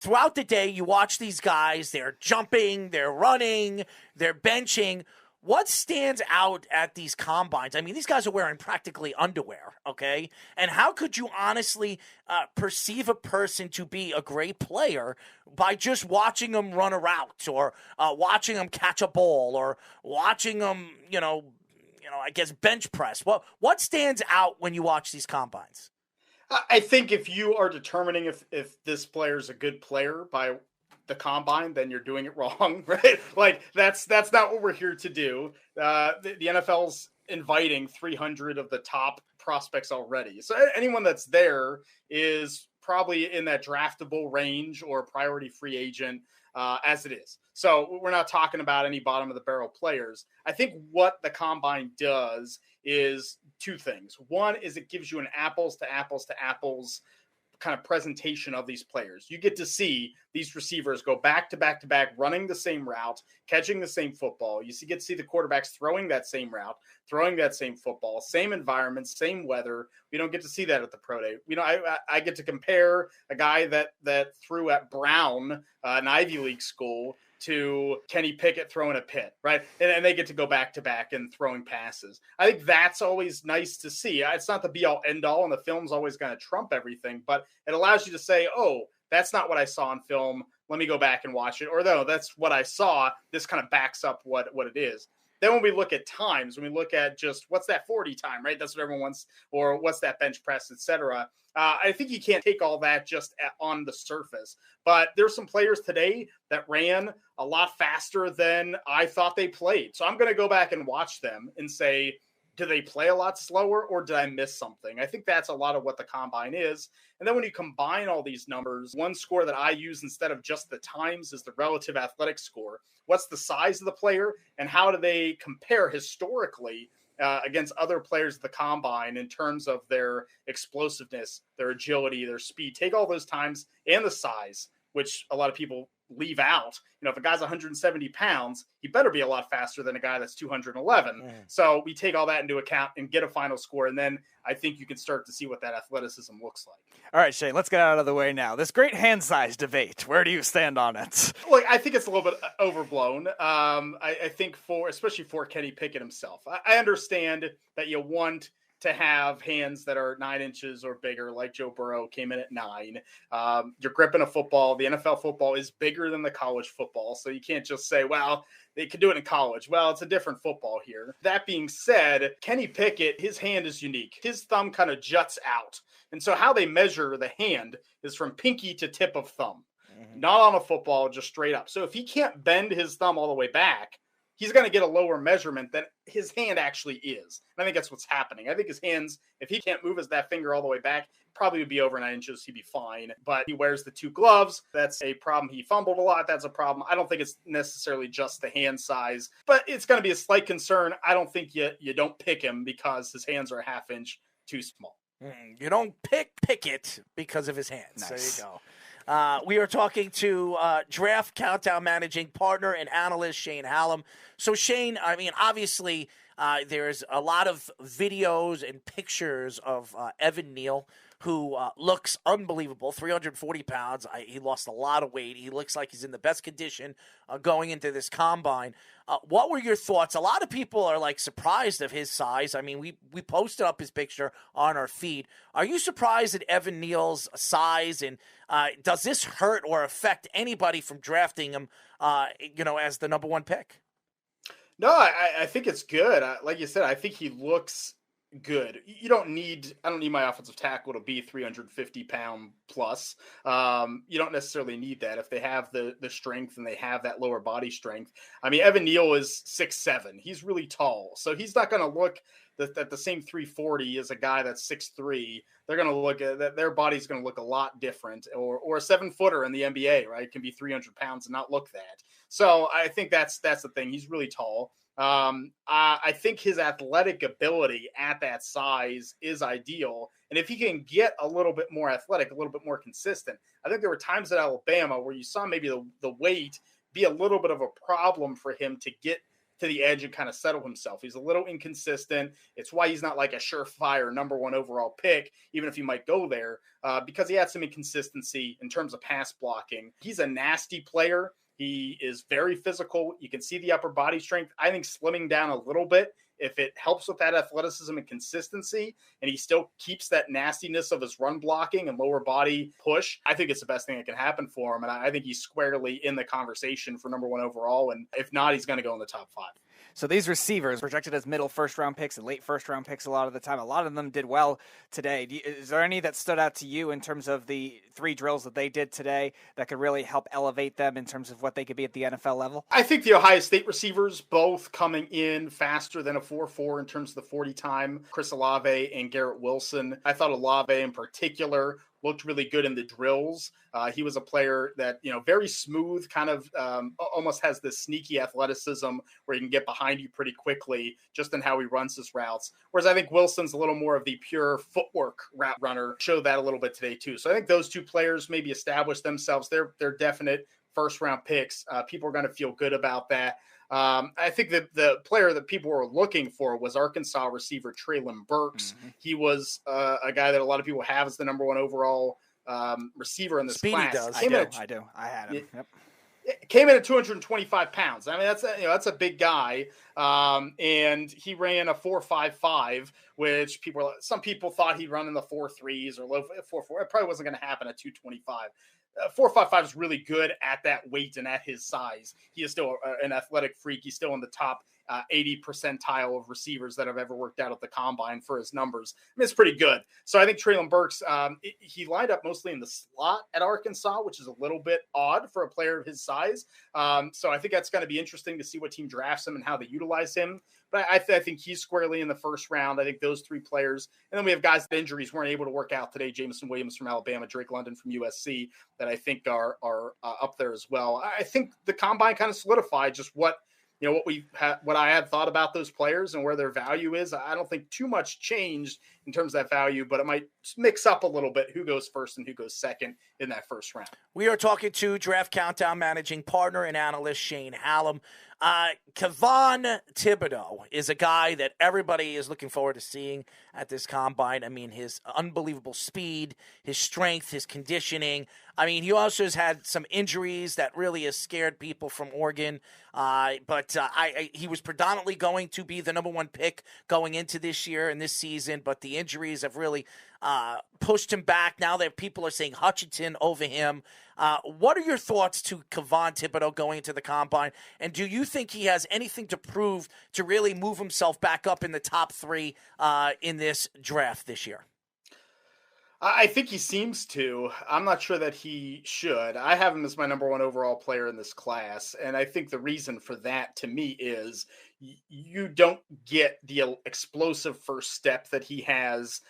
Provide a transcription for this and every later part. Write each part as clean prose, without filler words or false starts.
throughout the day, you watch these guys, they're jumping, they're running, they're benching. What stands out at these combines? I mean, these guys are wearing practically underwear, okay? And how could you honestly perceive a person to be a great player by just watching them run a route or watching them catch a ball or watching them, I guess bench press? What stands out when you watch these combines? I think if you are determining if this player is a good player by the combine, then you're doing it wrong, right? Like that's not what we're here to do. The NFL's inviting 300 of the top prospects already. So anyone that's there is probably in that draftable range or priority free agent as it is. So we're not talking about any bottom of the barrel players. I think what the combine does is two things. One is it gives you an apples to apples kind of presentation of these players. You get to see these receivers go back to back, running the same route, catching the same football. You get to see the quarterbacks throwing that same route, throwing that same football, same environment, same weather. We don't get to see that at the pro day. I get to compare a guy that threw at Brown, an Ivy League school, to Kenny Pickett throwing a Pitt, right? And they get to go back to back and throwing passes. I think that's always nice to see. It's not the be all end all, and the film's always going to trump everything, but it allows you to say, oh, that's not what I saw on film. Let me go back and watch it. Or no, that's what I saw. This kind of backs up what it is. Then when we look at times, when we look at just what's that 40 time, right? That's what everyone wants, or what's that bench press, etc. I think you can't take all that just on the surface. But there's some players today that ran a lot faster than I thought they played. So I'm going to go back and watch them and say, do they play a lot slower or did I miss something? I think that's a lot of what the combine is. And then when you combine all these numbers, one score that I use instead of just the times is the relative athletic score. What's the size of the player and how do they compare historically against other players of the combine in terms of their explosiveness, their agility, their speed? Take all those times and the size, which a lot of people leave out. If a guy's 170 pounds, he better be a lot faster than a guy that's 211. So we take all that into account and get a final score. And then I think you can start to see what that athleticism looks like. All right, Shane, let's get out of the way now. This great hand size debate. Where do you stand on it? Look, I think it's a little bit overblown. I think especially for Kenny Pickett himself, I understand that you want to have hands that are 9 inches or bigger, like Joe Burrow came in at 9. You're gripping a football. The NFL football is bigger than the college football. So you can't just say, well, they could do it in college. Well, it's a different football here. That being said, Kenny Pickett, his hand is unique. His thumb kind of juts out. And so how they measure the hand is from pinky to tip of thumb, not on a football, just straight up. So if he can't bend his thumb all the way back, he's going to get a lower measurement than his hand actually is. And I think that's what's happening. I think his hands, if he can't move that finger all the way back, probably would be over 9 inches. He'd be fine. But he wears the 2 gloves. That's a problem. He fumbled a lot. That's a problem. I don't think it's necessarily just the hand size, but it's going to be a slight concern. I don't think you don't pick him because his hands are a half inch too small. You don't pick Pickett because of his hands. Nice. There you go. We are talking to Draft Countdown managing partner and analyst Shane Hallam. So, Shane, I mean, obviously, there's a lot of videos and pictures of Evan Neal, who looks unbelievable, 340 pounds. He lost a lot of weight. He looks like he's in the best condition going into this combine. What were your thoughts? A lot of people are surprised of his size. I mean, we posted up his picture on our feed. Are you surprised at Evan Neal's size? And does this hurt or affect anybody from drafting him, as the number 1 pick? No, I think it's good. Like you said, I think he looks good. I don't need my offensive tackle to be 350 pound plus. You don't necessarily need that if they have the strength and they have that lower body strength. I mean, Evan Neal is 6'7". He's really tall. So he's not going to look at the same 340 as a guy that's 6'3". They're going to look at that. Their body's going to look a lot different, or a 7-footer in the NBA, right? Can be 300 pounds and not look that. So I think that's the thing. He's really tall. I think his athletic ability at that size is ideal. And if he can get a little bit more athletic, a little bit more consistent, I think there were times at Alabama where you saw maybe the weight be a little bit of a problem for him to get to the edge and kind of settle himself. He's a little inconsistent. It's why he's not like a surefire number one overall pick, even if he might go there, because he had some inconsistency in terms of pass blocking. He's a nasty player. He is very physical. You can see the upper body strength. I think slimming down a little bit, if it helps with that athleticism and consistency, and he still keeps that nastiness of his run blocking and lower body push, I think it's the best thing that can happen for him. And I think he's squarely in the conversation for number one overall. And if not, he's going to go in the top 5. So these receivers projected as middle first-round picks and late first-round picks a lot of the time. A lot of them did well today. Is there any that stood out to you in terms of the 3 drills that they did today that could really help elevate them in terms of what they could be at the NFL level? I think the Ohio State receivers both coming in faster than a 4.4 in terms of the 40 time. Chris Olave and Garrett Wilson. I thought Olave in particular looked really good in the drills. He was a player that, very smooth, kind of almost has this sneaky athleticism where he can get behind you pretty quickly just in how he runs his routes. Whereas I think Wilson's a little more of the pure footwork route runner. Showed that a little bit today too. So I think those 2 players maybe established themselves. They're definite first round picks. People are going to feel good about that. I think that the player that people were looking for was Arkansas receiver Treylon Burks. Mm-hmm. He was a guy that a lot of people have as the number 1 overall receiver in this class. Does. I do. I had him. Yep. Came in at 225 pounds. I mean, that's a big guy. And he ran a 4.55, which some people thought he'd run in the 4.3s or low 4.4. It probably wasn't going to happen at 225. 4.55 is really good at that weight and at his size. He is still an athletic freak. He's still in the top 80 percentile of receivers that have ever worked out at the combine for his numbers. I mean, it's pretty good. So I think Treylon Burks, he lined up mostly in the slot at Arkansas, which is a little bit odd for a player of his size. So I think that's going to be interesting to see what team drafts him and how they utilize him. But I think he's squarely in the first round. I think those 3 players. And then we have guys that injuries weren't able to work out today. Jameson Williams from Alabama, Drake London from USC, that I think are up there as well. I think the combine kind of solidified just what I had thought about those players and where their value is. I don't think too much changed in terms of that value, but it might mix up a little bit who goes first and who goes second in that first round. We are talking to Draft Countdown managing partner and analyst Shane Hallam. Kayvon Thibodeaux is a guy that everybody is looking forward to seeing at this combine. I mean, his unbelievable speed, his strength, his conditioning. I mean, he also has had some injuries that really has scared people from Oregon. But he was predominantly going to be the number 1 pick going into this year and this season, but the injuries have really pushed him back. Now that people are saying Hutchinson over him. What are your thoughts to Kayvon Thibodeaux going into the combine? And do you think he has anything to prove to really move himself back up in the top 3 in this draft this year? I think he seems to. I'm not sure that he should. I have him as my number 1 overall player in this class. And I think the reason for that to me is you don't get the explosive first step that he has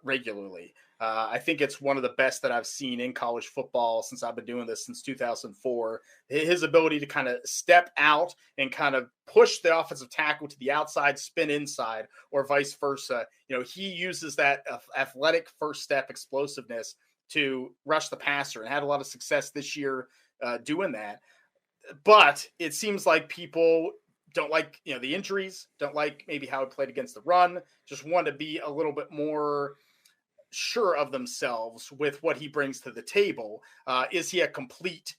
regularly. I think it's one of the best that I've seen in college football since I've been doing this since 2004. His ability to kind of step out and kind of push the offensive tackle to the outside, spin inside, or vice versa. He uses that athletic first step explosiveness to rush the passer and had a lot of success this year doing that. But it seems like people don't like, the injuries, don't like maybe how he played against the run, just want to be a little bit more sure of themselves with what he brings to the table. Is he a complete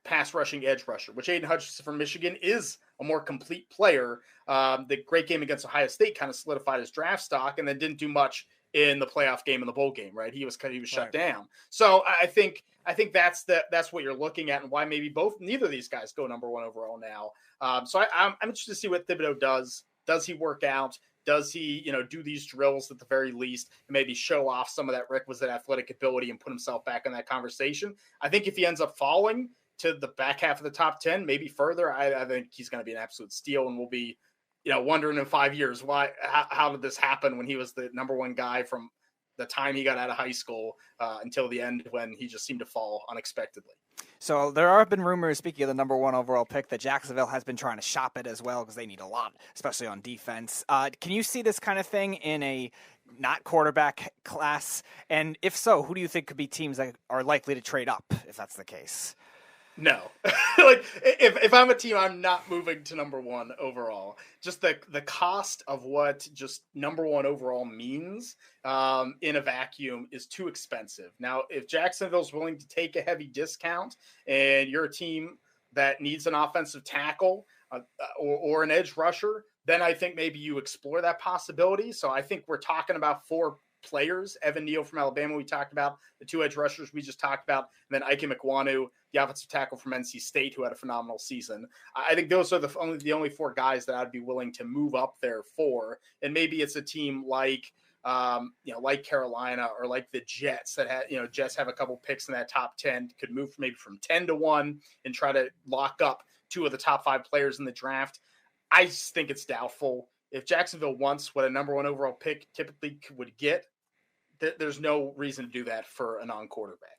pass rushing edge rusher, which Aidan Hutchinson from Michigan is a more complete player. The great game against Ohio State kind of solidified his draft stock and then didn't do much in the playoff game and the bowl game, right? He was shut down. So I think that's what you're looking at and why maybe neither of these guys go number 1 overall now. So I'm interested to see what Thibodeau does. Does he work out? Does he, do these drills at the very least and maybe show off some of that requisite athletic ability and put himself back in that conversation? I think if he ends up falling to the back half of the top 10, maybe further, I think he's going to be an absolute steal and we'll be, wondering in 5 years how did this happen when he was the number 1 guy from the time he got out of high school until the end when he just seemed to fall unexpectedly. So there have been rumors, speaking of the number 1 overall pick, that Jacksonville has been trying to shop it as well because they need a lot, especially on defense. Can you see this kind of thing in a not quarterback class? And if so, who do you think could be teams that are likely to trade up if that's the case? No. Like, if I'm a team, I'm not moving to number one overall. Just the cost of what just number one overall means in a vacuum is too expensive. Now, if Jacksonville's willing to take a heavy discount and you're a team that needs an offensive tackle or an edge rusher, then I think maybe you explore that possibility. So I think we're talking about 4 players. Evan Neal from Alabama, we talked about. The 2 edge rushers we just talked about. And then Ike Mekwonu, the offensive tackle from NC State, who had a phenomenal season. I think those are the only 4 guys that I'd be willing to move up there for. And maybe it's a team like like Carolina or like the Jets that had, Jets have a couple picks in that top 10, could move from 10 to 1 and try to lock up 2 of the top 5 players in the draft. I just think it's doubtful. If Jacksonville wants what a number 1 overall pick typically would get, there's no reason to do that for a non-quarterback.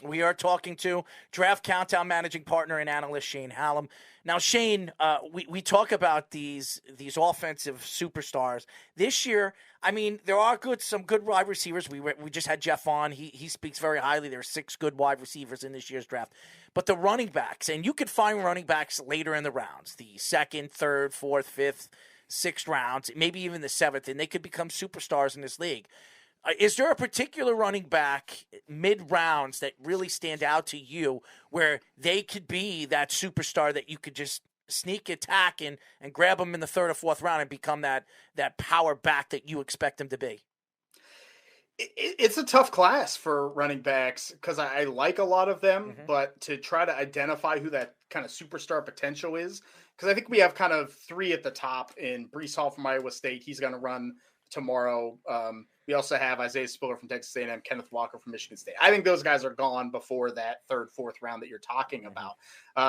We are talking to Draft Countdown managing partner and analyst Shane Hallam. Now, Shane, we talk about these offensive superstars this year. I mean, there are some good wide receivers. We just had Jeff on. He speaks very highly. There are 6 good wide receivers in this year's draft. But the running backs, and you could find running backs later in the rounds, the 2nd, 3rd, 4th, 5th, 6th rounds, maybe even the 7th, and they could become superstars in this league. Is there a particular running back mid-rounds that really stand out to you where they could be that superstar that you could just sneak attack and grab them in the 3rd or 4th round and become that power back that you expect them to be? It's a tough class for running backs because I like a lot of them, but to try to identify who that kind of superstar potential is, because I think we have kind of 3 at the top in Breece Hall from Iowa State. He's going to run tomorrow. We also have Isaiah Spiller from Texas A&M, Kenneth Walker from Michigan State. I think those guys are gone before that 3rd, 4th round that you're talking about.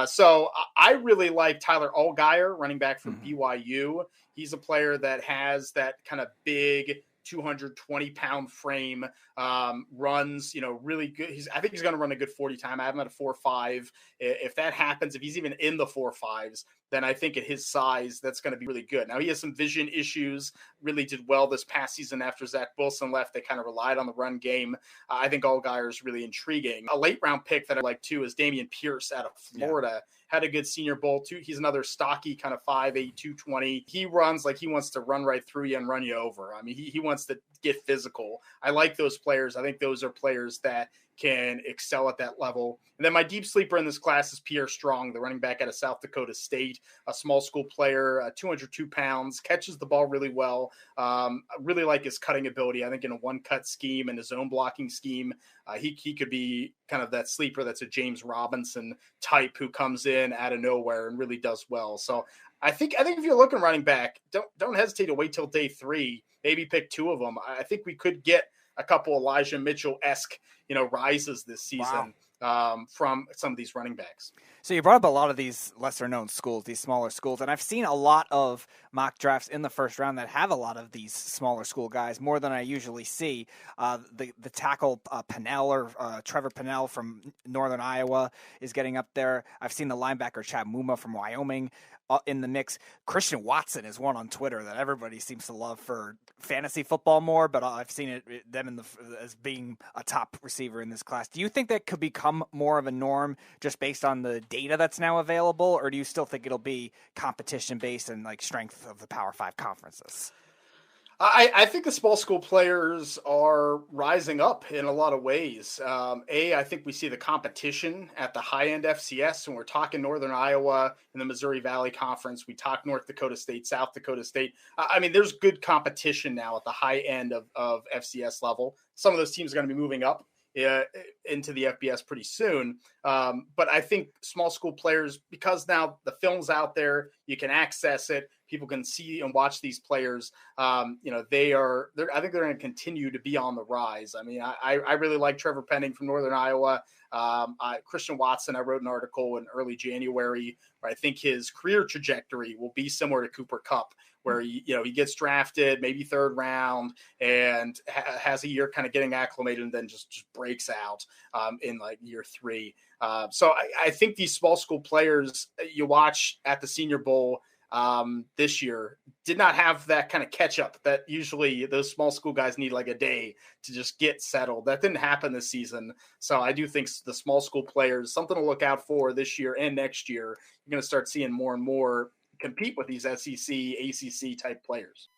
So I really like Tyler Allgeier, running back from BYU. He's a player that has that kind of big 220-pound frame, runs, really good. I think he's going to run a good 40 time. I have him at a 4.5. If that happens, if he's even in the 4.5s, then I think at his size, that's going to be really good. Now, he has some vision issues, really did well this past season after Zach Wilson left. They kind of relied on the run game. I think Allgeier is really intriguing. A late round pick that I like too is Damian Pierce out of Florida. Yeah. Had a good Senior Bowl too. He's another stocky kind of 5'8", 220. He runs like he wants to run right through you and run you over. I mean, he wants to get physical. I like those players. I think those are players that can excel at that level. And then my deep sleeper in this class is Pierre Strong, the running back out of South Dakota State, a small school player, 202 pounds, catches the ball really well. I really like his cutting ability. I think in a one-cut scheme and a zone blocking scheme, he could be kind of that sleeper that's a James Robinson type who comes in out of nowhere and really does well. So I think if you're looking running back, don't hesitate to wait till day 3, maybe pick 2 of them. I think we could get a couple Elijah Mitchell-esque, rises this season. Wow. From some of these running backs. So you brought up a lot of these lesser-known schools, these smaller schools, and I've seen a lot of mock drafts in the 1st round that have a lot of these smaller school guys, more than I usually see. The tackle Pennell or Trevor Pennell from Northern Iowa is getting up there. I've seen the linebacker Chad Muma from Wyoming in the mix. Christian Watson is one on Twitter that everybody seems to love for fantasy football more, but I've seen them as being a top receiver in this class. Do you think that could become more of a norm just based on the data that's now available, or do you still think it'll be competition based and like strength of the Power 5 conferences? I think the small school players are rising up in a lot of ways. I think we see the competition at the high-end FCS, and we're talking Northern Iowa in the Missouri Valley Conference. We talk North Dakota State, South Dakota State. I mean, there's good competition now at the high end of FCS level. Some of those teams are going to be moving up into the FBS pretty soon. But I think small school players, because now the film's out there, you can access it. People can see and watch these players. I think they're going to continue to be on the rise. I mean, I really like Trevor Penning from Northern Iowa. Christian Watson, I wrote an article in early January where I think his career trajectory will be similar to Cooper Kupp, where he gets drafted maybe 3rd round and has a year kind of getting acclimated and then just breaks out in like year 3. So I think these small school players you watch at the Senior Bowl, this year did not have that kind of catch up that usually those small school guys need like a day to just get settled. That didn't happen this season. So I do think the small school players, something to look out for this year and next year. You're going to start seeing more and more compete with these SEC, ACC type players.